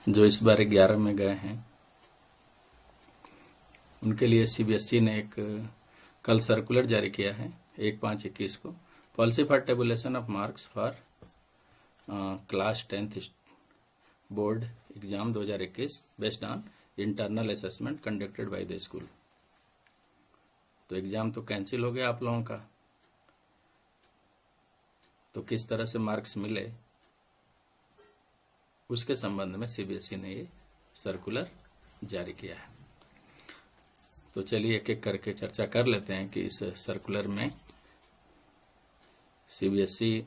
जो इस बार 11 में गए हैं उनके लिए सीबीएसई ने एक कल सर्कुलर जारी किया है 1/5/21 को। Policy for tabulation of marks for class 10th board exam 2021 based on internal assessment conducted by the school. तो एग्जाम तो कैंसिल हो गया आप लोगों का, तो किस तरह से मार्क्स मिले उसके संबंध में सीबीएसई ने ये सर्कुलर जारी किया है। तो चलिए एक एक करके चर्चा कर लेते हैं कि इस सर्कुलर में सीबीएसई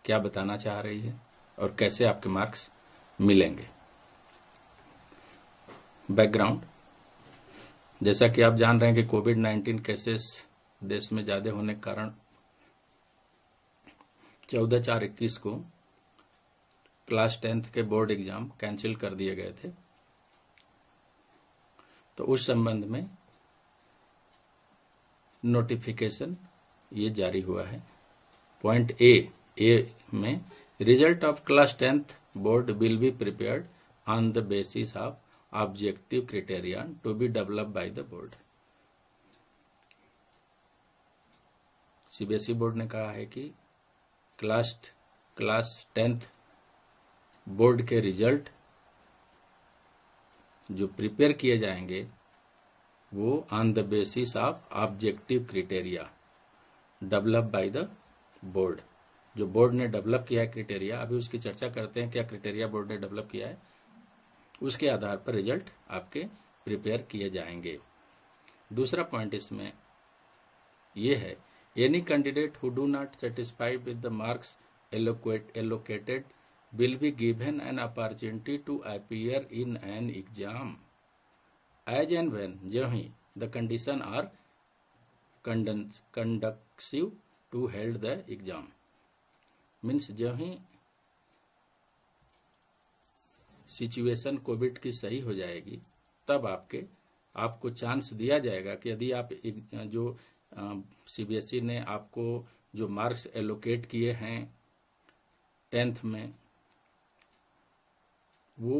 क्या बताना चाह रही है और कैसे आपके मार्क्स मिलेंगे। बैकग्राउंड, जैसा कि आप जान रहे हैं कि कोविड-19 केसेस देश में ज्यादा होने के कारण 14/4/21 को क्लास 10th के बोर्ड एग्जाम कैंसिल कर दिए गए थे। तो उस संबंध में नोटिफिकेशन ये जारी हुआ है। पॉइंट ए में result of class 10th board will be prepared on the basis of objective criteria to be developed by the board. CBSE board ने कहा है कि क्लास 10th बोर्ड के रिजल्ट जो प्रिपेयर किए जाएंगे वो on the basis of objective criteria develop by the board. जो बोर्ड ने डेवलप किया है क्राइटेरिया, अभी उसकी चर्चा करते हैं क्या क्राइटेरिया बोर्ड ने डेवलप किया है, उसके आधार पर रिजल्ट आपके प्रिपेयर किए जाएंगे। दूसरा पॉइंट इसमें ये है, any candidate who do not satisfy with the marks allocated will be given an opportunity to appear in an exam as and when जो ही the condition are conducive to held the exam। Means जो ही situation Covid की सही हो जाएगी तब आपको chance दिया जाएगा कि यदि आप जो सीबीएसई ने आपको जो मार्क्स एलोकेट किए हैं 10th में वो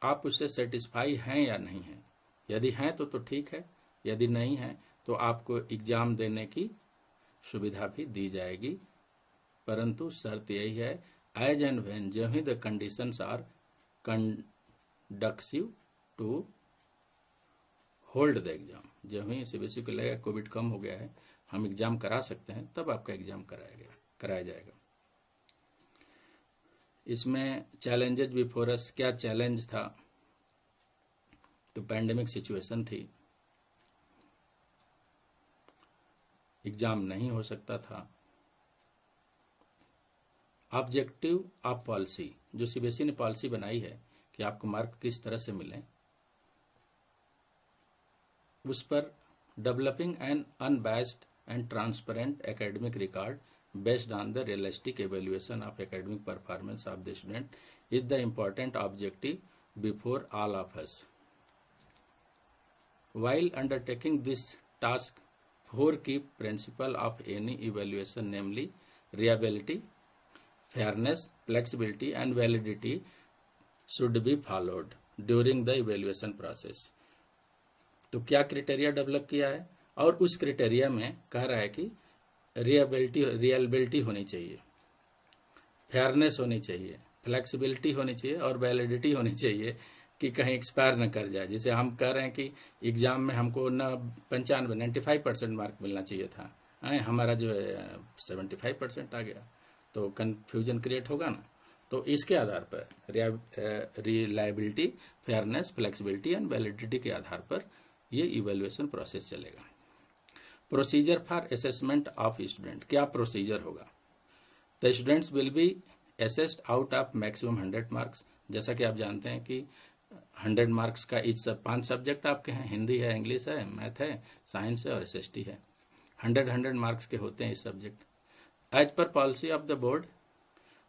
आप उससे सेटिस्फाई हैं या नहीं हैं। यदि हैं तो ठीक है, यदि नहीं है तो आपको एग्जाम देने की सुविधा भी दी जाएगी, परंतु शर्त यही है एज एंड व्हेन जो ही the conditions are conducive to hold the exam. जो ही सीबीएसई को लगेगा कोविड कम हो गया है, हम एग्जाम करा सकते हैं, तब आपका एग्जाम कराया जाएगा। इसमें चैलेंजेस बिफोर अस, क्या चैलेंज था, तो पैंडेमिक सिचुएशन थी, एग्जाम नहीं हो सकता था। ऑब्जेक्टिव ऑफ पॉलिसी, जो सीबीएसई ने पॉलिसी बनाई है कि आपको मार्क किस तरह से मिले, उस पर developing N unbiased and transparent academic record based on the realistic evaluation of academic performance of the student is the important objective before all of us. While undertaking this task, 4 key principles of any evaluation, namely reliability, fairness, flexibility and validity should be followed during the evaluation process. तो क्या criteria develop किया है और उस criteria में कह रहा है कि रियलिबिलिटी होनी चाहिए, फेयरनेस होनी चाहिए, फ्लेक्सिबिलिटी होनी चाहिए और वैलिडिटी होनी चाहिए कि कहीं एक्सपायर न कर जाए। जिसे हम कह रहे हैं कि एग्जाम में हमको न 95-95% मार्क मिलना चाहिए था, हमारा जो है 75% आ गया, तो कंफ्यूजन क्रिएट होगा ना। तो इसके आधार पर reliability, fairness, flexibility and validity के आधार पर ये इवेल्युएशन प्रोसेस चलेगा। Procedure for assessment of student, क्या प्रोसीजर होगा, the students will be assessed out of maximum 100 marks. जैसा कि आप जानते हैं कि 100 मार्क्स का ईच 5 सब्जेक्ट आपके हैं, हिंदी है, इंग्लिश है, मैथ है, साइंस है और एसएसटी है। 100 मार्क्स के होते हैं इस subject. As per policy of the board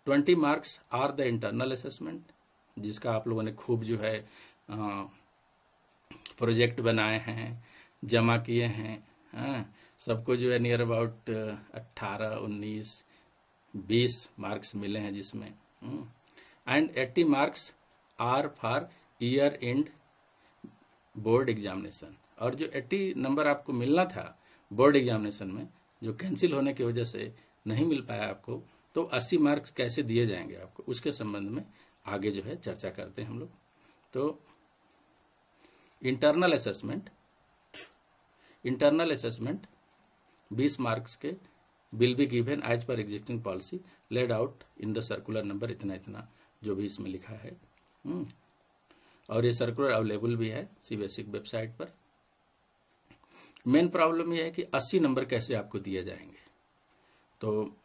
20 marks are the internal assessment, जिसका आप लोगों ने खूब जो है प्रोजेक्ट बनाए हैं, जमा किए हैं, सबको जो है नियर अबाउट 18, 19, 20 मार्क्स मिले हैं, जिसमें and 80 marks are for year end board examination. और जो 80 नंबर आपको मिलना था बोर्ड एग्जामिनेशन में, जो कैंसिल होने की वजह से नहीं मिल पाया आपको, तो 80 मार्क्स कैसे दिए जाएंगे आपको, उसके संबंध में आगे जो है चर्चा करते हैं हम लोग। तो इंटरनल असेसमेंट 20 मार्क्स के will be given as per existing policy laid out in the circular number इतना इतना, जो भी इसमें लिखा है। और ये सर्कुलर अवेलेबल भी है सीबीएसई वेबसाइट पर। मेन प्रॉब्लम ये है कि 80 नंबर कैसे आपको दिए जाएंगे। तो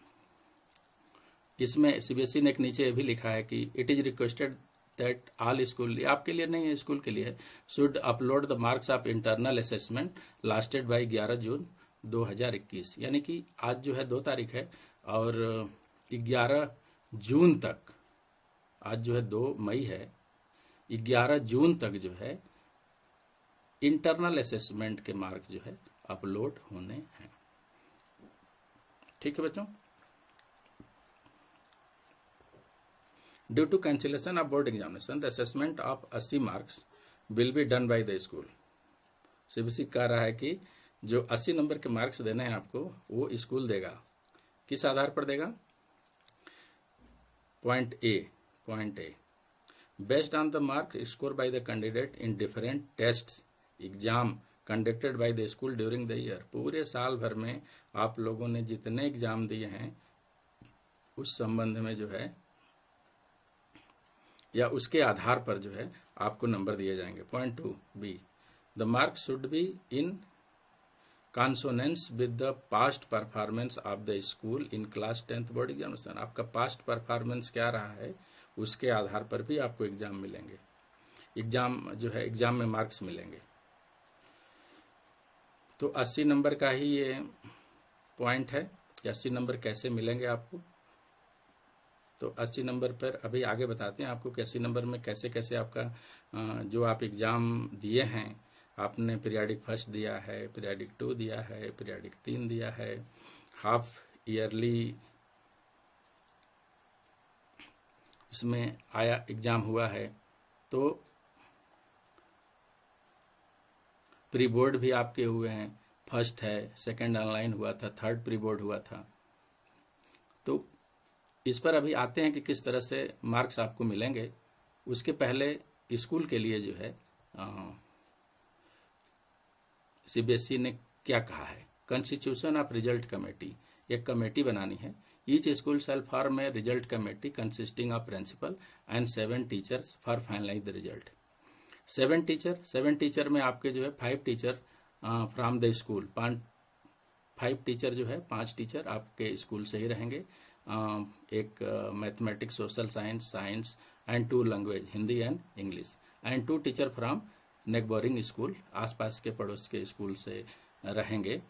इसमें सीबीएसई ने एक नीचे ये भी लिखा है कि it is requested that all school, आपके लिए नहीं है, स्कूल के लिए है, should upload the marks of internal assessment lasted by 11 June 2021। यानी कि आज जो है 2 तारीख है और 11 जून तक, आज जो है 2 मई है, 11 जून तक जो है इंटरनल असेसमेंट के मार्क जो है अपलोड होने हैं। ठीक है बच्चों। Due to cancellation of board examination the assessment of 80 marks will be done by the school. CBSE कह रहा है कि जो 80 नंबर के मार्क्स देने हैं आपको, वो स्कूल देगा। किस आधार पर देगा? Point a based on the mark score by the candidate in different test exam conducted by the school during the year. पूरे साल भर में आप लोगों ने जितने एग्जाम दिए हैं उस संबंध में जो है, या उसके आधार पर जो है आपको नंबर दिए जाएंगे। Point 2 be the mark should be in consonance with the past performance of the school in class 10th board examination. आपका पास्ट परफॉर्मेंस क्या रहा है उसके आधार पर भी आपको एग्जाम मिलेंगे, एग्जाम में मार्क्स मिलेंगे। तो 80 नंबर का ही ये पॉइंट है कि 80 नंबर कैसे मिलेंगे आपको। तो 80 नंबर पर अभी आगे बताते हैं आपको कि 80 नंबर में कैसे कैसे आपका जो आप एग्जाम दिए हैं, आपने पीरियाडिक फर्स्ट दिया है, पीरियाडिक 2 दिया है, पीरियाडिक 3 दिया है, हाफ ईयरली इसमें आया एग्जाम हुआ है, तो प्री बोर्ड भी आपके हुए हैं, फर्स्ट है, सेकंड ऑनलाइन हुआ था, थर्ड प्री बोर्ड हुआ था। तो इस पर अभी आते हैं कि किस तरह से मार्क्स आपको मिलेंगे। उसके पहले स्कूल के लिए जो है सीबीएसई ने क्या कहा है, कंस्टिट्यूशन ऑफ रिजल्ट कमेटी, एक कमेटी बनानी है। Each school shall form a result committee consisting of principal and 7 teachers for finalize the result. 7 teacher में आपके जो है 5 teacher from the school, 5 teacher जो है 5 टीचर आपके स्कूल से ही रहेंगे। एक mathematics, social science and 2 language, Hindi and English, and 2 teacher from neighbouring school, आसपास के पड़ोस के स्कूल से रहेंगे।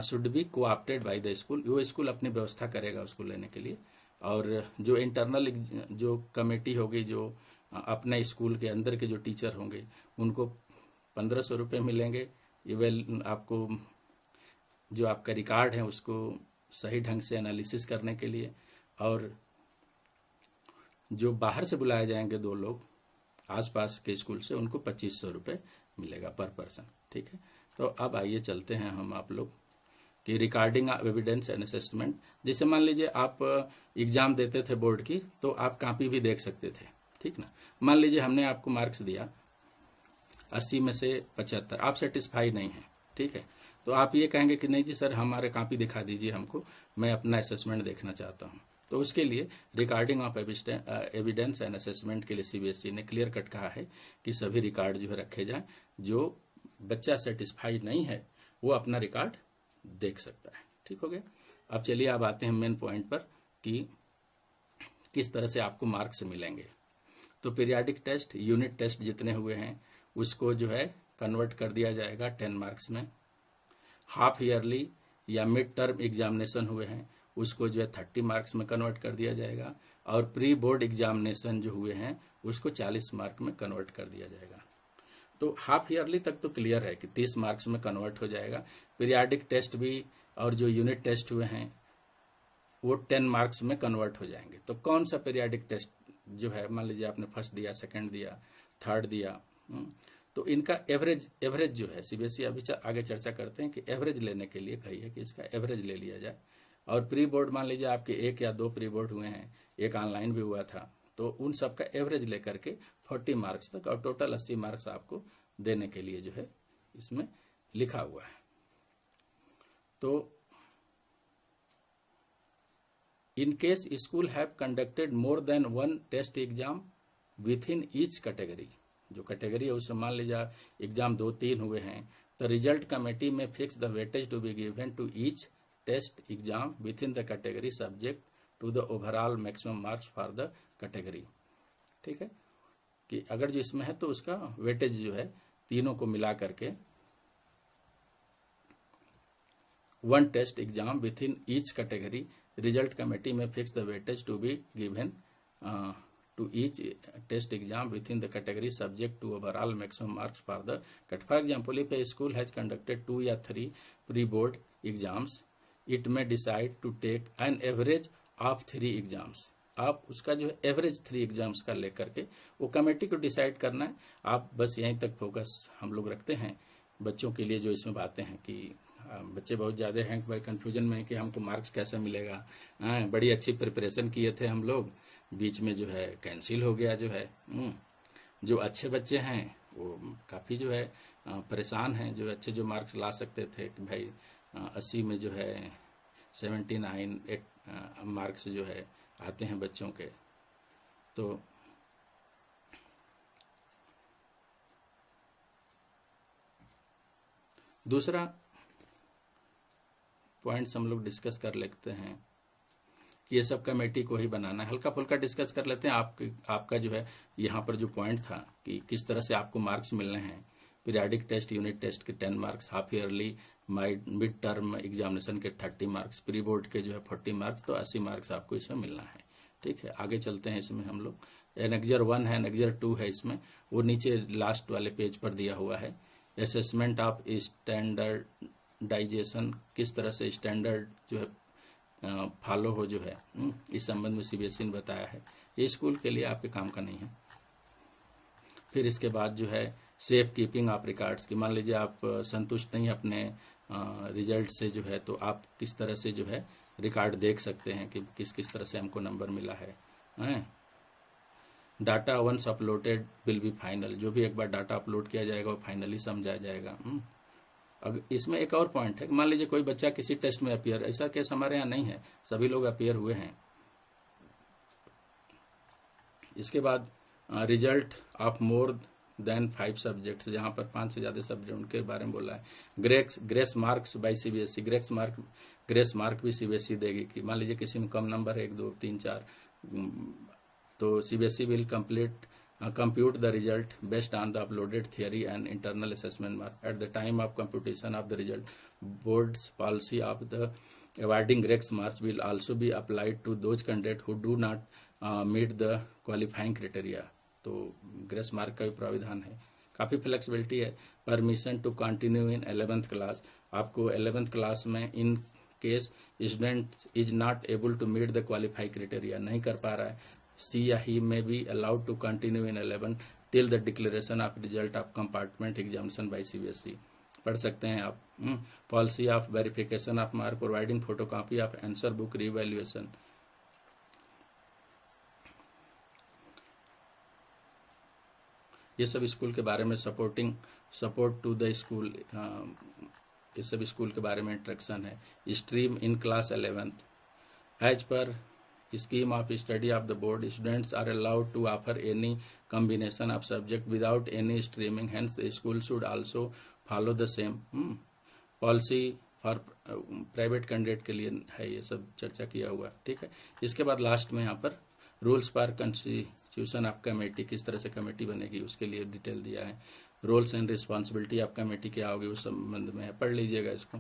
Should be co-opted bye the school, वो स्कूल अपनी व्यवस्था करेगा उसको लेने के लिए। और जो इंटरनल जो कमेटी होगी, जो अपने स्कूल के अंदर के जो टीचर होंगे, उनको 1500 रुपये मिलेंगे। आपको जो आपका रिकॉर्ड है उसको सही ढंग से एनालिसिस करने के लिए। और जो बाहर से बुलाए जाएंगे 2 लोग आसपास के स्कूल से, उनको 2500 रुपये मिलेगा पर पर्सन। ठीक है। तो अब आइए चलते हैं हम आप लोग कि recording of evidence and assessment. जैसे मान लीजिए आप एग्जाम देते थे बोर्ड की, तो आप कॉपी भी देख सकते थे। ठीक ना। मान लीजिए हमने आपको मार्क्स दिया 80 में से 75, आप सेटिस्फाई नहीं है। ठीक है। तो आप ये कहेंगे कि नहीं जी सर, हमारे कॉपी दिखा दीजिए हमको, मैं अपना असेसमेंट देखना चाहता हूँ। तो उसके लिए recording of evidence and assessment के लिए सीबीएसई ने क्लियर कट कहा है कि सभी रिकॉर्ड जो है रखे जाएं। जो बच्चा सेटिस्फाई नहीं है वो अपना रिकॉर्ड देख सकता है। ठीक हो गया। अब चलिए अब आते हैं मेन पॉइंट पर कि किस तरह से आपको मार्क्स मिलेंगे। तो पीरियाडिक टेस्ट, यूनिट टेस्ट जितने हुए हैं उसको जो है कन्वर्ट कर दिया जाएगा 10 मार्क्स में। हाफ ईयरली या मिड टर्म एग्जामिनेशन हुए हैं उसको जो है 30 मार्क्स में कन्वर्ट कर दिया जाएगा। और प्री बोर्ड एग्जामिनेशन जो हुए हैं उसको 40 मार्क में कन्वर्ट कर दिया जाएगा। तो हाफ ईयरली तक तो क्लियर है कि 30 मार्क्स में कन्वर्ट हो जाएगा। पीरियाडिक टेस्ट भी और जो यूनिट टेस्ट हुए हैं वो 10 मार्क्स में कन्वर्ट हो जाएंगे। तो कौन सा पीरियाडिक टेस्ट जो है, मान लीजिए आपने फर्स्ट दिया, सेकंड दिया, थर्ड दिया, तो इनका एवरेज जो है, सीबीएसई अभी आगे चर्चा करते हैं कि एवरेज लेने के लिए कही है कि इसका एवरेज ले लिया जाए। और प्री बोर्ड मान लीजिए आपके 1 या 2 प्री बोर्ड हुए हैं, एक ऑनलाइन भी हुआ था, तो उन सब का एवरेज लेकर के 40 मार्क्स तक और टोटल 80 मार्क्स आपको देने के लिए जो है इसमें लिखा हुआ है। तो in case school have conducted more than 1 test exam within each category, जो कैटेगरी है उसमें मान लीजिए एग्जाम 2-3 हुए हैं, तो रिजल्ट कमेटी में fix the weightage to be given to each test exam within the category subject to the overall maximum marks for the category. ठीक है, कि अगर जो इसमें है तो उसका वेटेज जो है तीनों को मिला करके 1 test exam within each category, result committee में fix the weightage to be given to each test exam within the category subject to overall maximum marks for the cut. For example, if a school has conducted 2 या 3 pre-board exams, it may decide to take an average of 3 exams. आप उसका जो है average 3 exams का लेकर के वो committee को डिसाइड करना है। आप बस यहीं तक फोकस हम लोग रखते हैं बच्चों के लिए। जो इसमें बातें हैं कि बच्चे बहुत ज़्यादा हैं भाई कंफ्यूजन में कि हमको मार्क्स कैसे मिलेगा, बड़ी अच्छी प्रिपरेशन किए थे हम लोग, बीच में जो है कैंसिल हो गया जो है। जो अच्छे बच्चे हैं वो काफ़ी जो है परेशान हैं, जो अच्छे जो मार्क्स ला सकते थे कि भाई 80 में जो है 79 मार्क्स जो है आते हैं बच्चों के। तो दूसरा पॉइंट्स हम लोग डिस्कस कर लेते हैं, ये सब कमेटी को ही बनाना है। हल्का फुल्का डिस्कस कर लेते हैं। आपका जो है यहाँ पर जो पॉइंट था कि किस तरह से आपको मार्क्स मिलने हैं। पीरियाडिक टेस्ट, यूनिट टेस्ट के 10 marks, half yearly mid term examination के 30 मार्क्स, प्री बोर्ड के जो है 40 मार्क्स, तो 80 मार्क्स आपको इसमें मिलना है। ठीक है, आगे चलते हैं। इसमें हम लोग एनेक्जर 1 है, एनेक्जर 2 है, इसमें वो नीचे लास्ट वाले पेज पर दिया हुआ है। असेसमेंट ऑफ स्टैंडर्डाइजेशन, किस तरह से स्टैंडर्ड जो है फॉलो हो जो है, इस संबंध में सीबीएसई ने बताया है। ये स्कूल के लिए आपके काम का नहीं है। फिर इसके बाद जो है सेफ कीपिंग ऑफ रिकॉर्ड्स, की मान लीजिए आप संतुष्ट नहीं अपने रिजल्ट से जो है, तो आप किस तरह से जो है रिकॉर्ड देख सकते हैं कि किस किस तरह से हमको नंबर मिला है। Data once uploaded will be final, जो भी एक बार डाटा अपलोड किया जाएगा वो फाइनली समझा जाएगा। अब इसमें एक और पॉइंट है, मान लीजिए कोई बच्चा किसी टेस्ट में अपीयर, ऐसा केस हमारे यहाँ नहीं है, सभी लोग अपीयर हुए हैं। इसके बाद result of more than 5 subjects, जहां पर 5 से ज्यादा सब्जेक्ट उनके बारे में बोला है। Grace marks bye CBSE, grace mark भी सीबीएसई देगी कि मान लीजिए किसी में कम नंबर है 1, 2, 3, 4, तो CBSE will compute the result based on the uploaded theory and internal assessment mark. At the time of computation of the result, board's policy of the awarding Grex marks will also be applied to those candidates who do not meet the qualifying criteria. तो grace mark का भी प्राविधान है, काफ़ी flexibility है। Permission to continue in 11th class, आपको 11th class में in case student is not able to meet the qualify criteria, नहीं कर पा रहा है, she या he may be allowed to continue in 11 till the declaration of result of compartment examination by CBSE. पढ़ सकते हैं आप। Policy of verification of mark, providing photocopy of answer book revaluation. ये सब स्कूल के बारे में सपोर्ट टू द स्कूल, ये सब स्कूल के बारे में इंस्ट्रक्शन है। Stream in class 11th, as per scheme of study of the board, students are allowed to offer any combination of subject without any streaming, hence the school should also follow the same policy for private candidate के लिए है। ये सब चर्चा किया हुआ, ठीक है। इसके बाद लास्ट में यहाँ पर rules for constitution of committee, किस तरह से कमेटी बनेगी उसके लिए डिटेल दिया है। Roles and responsibility of committee क्या होगी उस संबंध में है, पढ़ लीजिएगा इसको।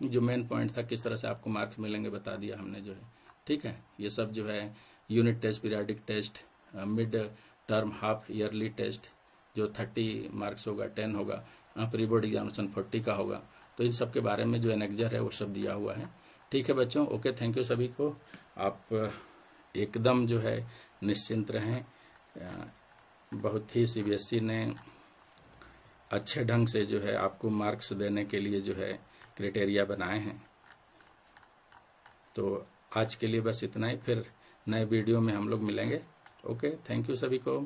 जो मेन पॉइंट था किस तरह से आपको मार्क्स मिलेंगे बता दिया हमने जो है, ठीक है। ये सब जो है unit test, periodic test, mid term, half yearly test जो 30 मार्क्स होगा, 10 होगा, प्री बोर्ड एग्जामिनेशन 40 का होगा। तो इन सब के बारे में जो एनेक्जर है वो सब दिया हुआ है। ठीक है बच्चों, ओके, थैंक यू सभी को। आप एकदम जो है निश्चिंत रहें। बहुत ही सीबीएसई ने अच्छे ढंग से जो है आपको मार्क्स देने के लिए जो है क्राइटेरिया बनाए हैं। तो आज के लिए बस इतना ही, फिर नए वीडियो में हम लोग मिलेंगे। ओके, थैंक यू सभी को।